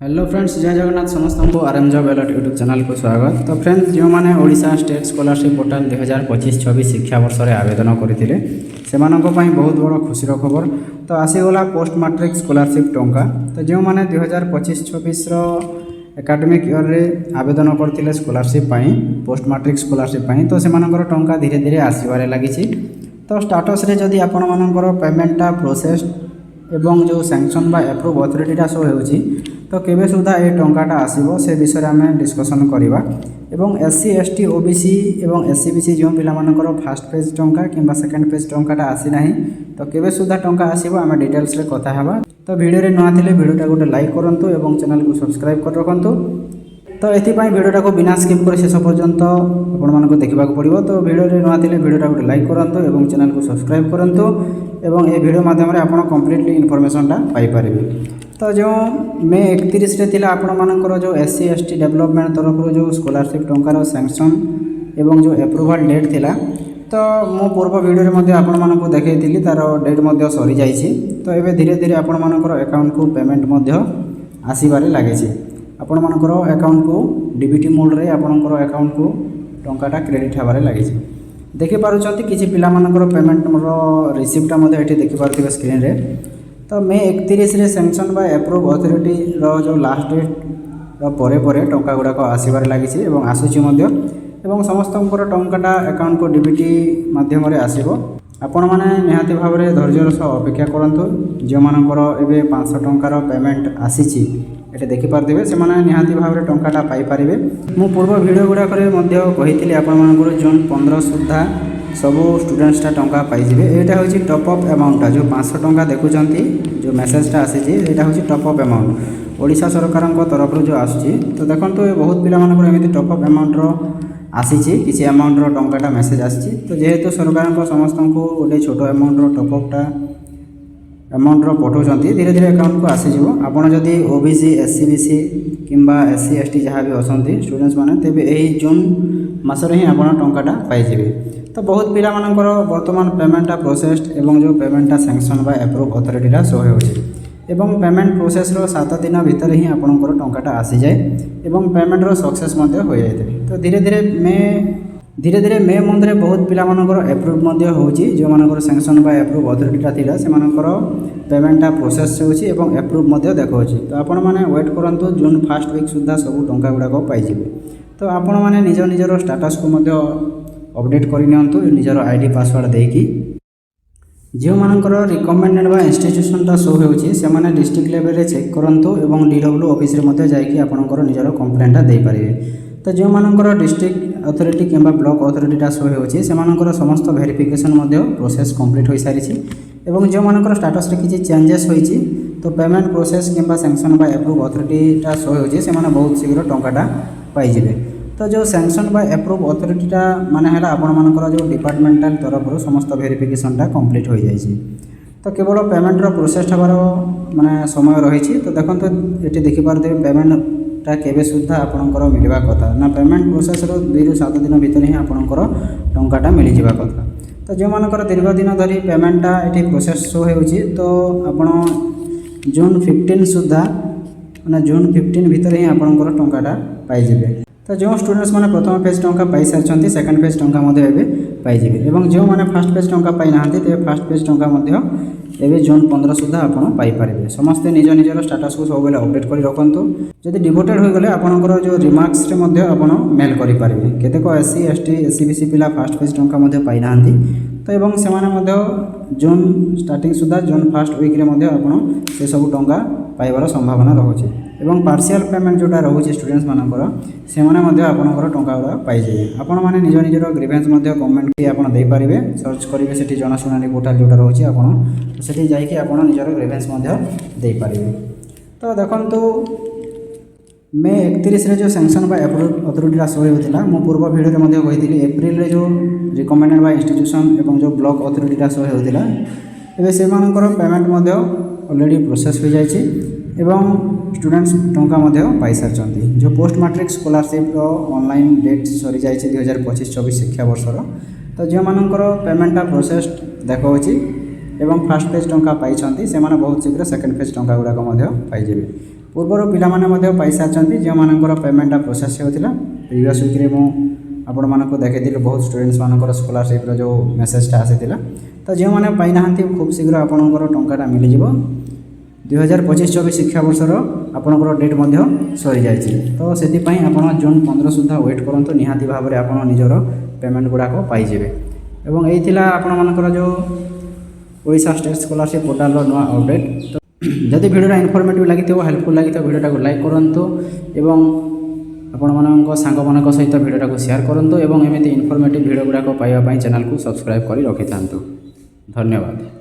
Hello friends, जय जगन्नाथ समस्त को RM job alert YouTube channel को स्वागत। तो फ्रेंड्स, जो मैंने ओडिशा स्टेट स्कॉलरशिप पोर्टाल 2025-26 शिक्षावर्ष में आवेदन करते से बहुत बड़ खुशीर खबर। तो आसीगला पोस्ट मैट्रिक स्कॉलरशिप टंका। तो जो मैंने 2025-26 एकाडेमिक इयर रे आवेदन करते स्कॉलरशिप पोस्ट मैट्रिक स्कॉलरशिप तो से टंका धीरे धीरे आसबार लगी। तो स्टाटस रे जदि आपण मानकर पेमेंटा प्रोसेस एवं जो सैंक्शन बा एप्रूव अथॉरिटीटा शो होउची तो केबे सुधा ए टंकाटा आसीबो से विषय आम डिस्कसन करवा। एवं एससी एसटी ओबीसी एवं एससी बीसी जो पिला मानकर फास्ट फेज टंका किंबा सेकंड फेज टंकाटा आसी नाही तो केबे सुधा टंका आसीबो आम डिटेल्स रे कथा हेबा। तो वीडियो रे नुआ थिले वीडियोटा गोटे लाइक करंतु एवं चैनल को सब्सक्राइब कर रखंतु। तो एथिपाई वीडियोटा को बिना स्किप कर शेष पर्यंत आपण मानको देखिबा को पड़िबो। तो वीडियो रे नुआ थिले वीडियोटा गोटे लाइक करंतु एवं चैनल को सब्सक्राइब करंतु एवं ए वीडियो माध्यम रे आपण कंप्लीटली इन्फॉर्मेशनटा पाई परिबे। तो जो मे 31 रे थिला आपण मानकर जो एससी एसटी डेवलपमेंट तरफ जो स्कॉलरशिप टंकार सैंक्शन एवं जो एप्रूवल डेट थिला तो मो पूर्व वीडियो रे मध्ये आपण मानको देखैतिली तार डेट मध्ये सरी जाईछि। तो एबे धीरे धीरे आपण मानकर अकाउंट को पेमेंट मध्ये आसीबारे लागिछि। आपण मानकर अकाउंट को डीबीटी मोड रे आपणकर अकाउंट को टंकाटा क्रेडिट हेबारे लागिछि। देखि पारुछंती किछि पिला मानकर पेमेंट रो रिसिप्टटा मध्ये एठी देखि पारथिबे स्क्रीन रे। तो मे 31 रे सैंक्शन बा एप्रूव अथॉरिटी रो जो लास्ट डेट रो परे टंका गुडाक आसीबार लागिछि एवं आसुछि मध्ये एवं समस्तंकर टंकाटा अकाउंट को डीबीटी माध्यम रे आसीबो। आपण माने निहाती भाव में धैर्यर सह अपेक्षा करंतु। जो मानकर एबे 500 टंकार पेमेंट आसीछि एटे देखि पारथिबे से माने निहाती भाव में टंकाटा पाई परिबे। मु पूर्व वीडियो गुडाक रे मध्ये कहिथिली आपण मानकर जून 15 सुद्धा सबू स्टूडेंट्सटा टंका पाइबे। एटा होची टॉप अप अमाउंट जो 500 टंका देखुचंती जो मेसेजटा आसीछि एटा होची टॉप अप अमाउंट ओडिशा सरकार तरफ जो आछि। तो देखंतु ए बहुत पिला मानकर एमिति टॉप अप अमाउंट रो आसीछि किछि अमाउंट रो टंकाटा मेसेज आछि। तो जेहेतु सरकार समस्त को गोटे छोट अमाउंट रो टॉप अपटा अमाउंट रो पठाउछंती धीरे धीरे अकाउंट को आसीजिवो। आपण जदि ओबीसी एससी बीसी किंबा एससी एसटी जहाँ भी अछंती स्टूडेंट्स माने तेबे एही जून मासरे ही आपण टंकाटा पाई जिवे। तो बहुत पिला मानकर वर्तमान पेमेंटा प्रोसेस एवं जो पेमेंटा सैंक्शन बा एप्रूव अथॉरिटीटा शो होउछि एवं पेमेंट प्रोसेस रो 7 दिन भितर ही आपणकर टंकाटा आसी जाए एवं पेमेंट रो सक्सेस मध्ये हो जाए। तो धीरे धीरे मे मंथ रे बहुत पिला मानकर एप्रूव मध्ये होउछि। जो मानकर सैंक्शन बा एप्रूव अथॉरिटीटा थिला से मानकर पेमेंटा प्रोसेस होउछि एवं एप्रूव मध्ये देखौछि। तो आपण माने वेट करंतु जून फर्स्ट वीक सुद्धा सब टंका गुडा को पाई जिवे। तो आपण माने निजर स्टेटस को मध्ये अपडेट करि नियंतु निजर आईडी पासवर्ड देकी। जो मानकर रिकमेंडेड बा इंस्टीट्यूशनटा शो होउछि से माने डिस्ट्रिक्ट लेवल रे चेक करंतु एवं डीडब्ल्यू ऑफिस रे मध्ये जाईकी आपनकर निजर कंप्लेंटा देई परिबे। तो जो मानकर डिस्ट्रिक्ट अथॉरिटी किंबा ब्लॉक अथॉरिटीटा शो होउछि से मानकर समस्त वेरिफिकेशन मध्ये प्रोसेस कंप्लीट होई सारिछि एवं जो मानकर स्टेटस रे किछि चेंजेस होइछि तो पेमेंट प्रोसेस किंबा सैंक्शन बा एप्रूव अथॉरिटीटा शो होउछि से माने बहुत शीघ्र टंकाटा पाई जिवे। तो जो सैंक्शन बा एप्रूव अथॉरिटीटा माने हैला आपण मानकर जो डिपार्टमेंटल तरफ समस्त वेरिफिकेशनटा कंप्लीट हो जाइछि। तो केवल पेमेंट रो प्रोसेस हबार माने समय रहिछि। तो देखंतु एटी देखि पारथि पेमेंटटा केबे सुद्धा आपणकर मिलवा कथा ना पेमेंट प्रोसेस रो 2 ରୁ 7 दिन भितर ही आपणकर टंकाटा मिलि जिबा कथा। तो जो मानकर दीर्घ दिन धरी पेमेंटटा एटी प्रोसेस शो होउछि तो आपण जून 15 सुद्धा माने जून 15 भितर ही आपणकर टंकाटा पाई जिबे। तो जो स्टूडेंट्स माने प्रथम फेज टंका पाई सारछंती सेकंड फेज टंका मध्ये एबे पाई जिबे एवं जो माने फर्स्ट फेज टंका पाई नाहंती ते फर्स्ट फेज टंका मध्ये एबे जून 15 सुद्धा आपण पाई पारिबे। समस्त निजर स्टेटस को सब बेले अपडेट करि रखंतु। जदि डिवोटेड होई गले आपनकर जो रिमार्क्स रे मध्ये आपण मेल करि पारिबे। केतेको एससी एसटी एससी बीसी पिला फर्स्ट फेज टंका मध्ये पाई नाहंती तो एवं से माने मध्ये जून स्टार्टिंग सुद्धा जून फर्स्ट वीक रे मध्ये आपण से सब टंका पाइबार संभावना रहुछि एवं पार्शियल पेमेंट जोटा रहुछि स्टूडेंट्स मानकर से माने मध्ये आपनकर टंका गुडा पाई जाय। आपण माने निजर ग्रीवेंस मध्ये कमेंट की आपण देई पारिबे। सर्च करिवे सेठी जनाशुनानी पोर्टल जोटा रहुछि आपण सेठी जाई कि आपण निजर ग्रीवेंस मध्ये देई पारिबे। तो देखंतु मे 31 रे जो सैंक्शन बा एप्रूव अथॉरिटीटा शो होतिला मो पूर्व वीडियो रे मध्ये कहिथिली अप्रैल रे जो रिकमेंडेड बा इंस्टीट्यूशन एवं जो ब्लॉक अथॉरिटीटा शो होतिला एबे से मानकर पेमेंट मध्ये ऑलरेडी प्रोसेस हो जाइछि एवं स्टूडेंट्स टंका मध्ये पाई सारछंती। जो पोस्ट मैट्रिक स्कॉलरशिप रो ऑनलाइन डेट सरी जाइछि 2025-26 शिक्षा वर्ष रो। तो जो मानकर पेमेंटटा प्रोसेस देखौछि एवं फर्स्ट फेज टंका पाई से बहुत शीघ्र सेकंड फेज टंका गुड़ाक पाई। ପୂର୍ବରୁ ପିଲାମାନେ ମଧ୍ୟ ପାଇସାରିଛନ୍ତି ଯେଉଁମାନଙ୍କର ପେମେଣ୍ଟଟା ପ୍ରୋସେସ୍ ହେଉଥିଲା। ପ୍ରିଭିୟସ୍ ୱିକ୍ରେ ମୁଁ ଆପଣମାନଙ୍କୁ ଦେଖିଥିଲି ବହୁତ ଷ୍ଟୁଡେଣ୍ଟସ୍ମାନଙ୍କର ସ୍କଲାରସିପ୍ର ଯେଉଁ ମେସେଜଟା ଆସିଥିଲା। ତ ଯେଉଁମାନେ ପାଇନାହାନ୍ତି ଖୁବ୍ ଶୀଘ୍ର ଆପଣଙ୍କର ଟଙ୍କାଟା ମିଳିଯିବ। 2025-24 ଶିକ୍ଷାବର୍ଷର ଆପଣଙ୍କର ଡେଟ୍ ମଧ୍ୟ ସରିଯାଇଛି। ତ ସେଥିପାଇଁ ଆପଣ ଜୁନ୍ 15 ସୁଦ୍ଧା ୱେଟ୍ କରନ୍ତୁ, ନିହାତି ଭାବରେ ଆପଣ ନିଜର ପେମେଣ୍ଟ ଗୁଡ଼ାକ ପାଇଯିବେ। ଏବଂ ଏଇ ଥିଲା ଆପଣମାନଙ୍କର ଯେଉଁ ଓଡ଼ିଶା ଷ୍ଟେଟ୍ ସ୍କଲାରସିପ୍ ପୋର୍ଟାଲର ନୂଆ ଅପଡ଼େଟ୍। ତ ଯଦି ଭିଡ଼ିଓଟା ଇନଫର୍ମେଟିଭ୍ ଲାଗିଥିବ, ହେଲ୍ପଫୁଲ୍ ଲାଗିଥିବ, ଭିଡ଼ିଓଟାକୁ ଲାଇକ୍ କରନ୍ତୁ ଏବଂ ଆପଣମାନଙ୍କ ସାଙ୍ଗମାନଙ୍କ ସହିତ ଭିଡ଼ିଓଟାକୁ ସେୟାର କରନ୍ତୁ ଏବଂ ଏମିତି ଇନଫର୍ମେଟିଭ୍ ଭିଡ଼ିଓ ଗୁଡ଼ାକ ପାଇବା ପାଇଁ ଚ୍ୟାନେଲକୁ ସବସ୍କ୍ରାଇବ୍ କରି ରଖିଥାନ୍ତୁ। ଧନ୍ୟବାଦ।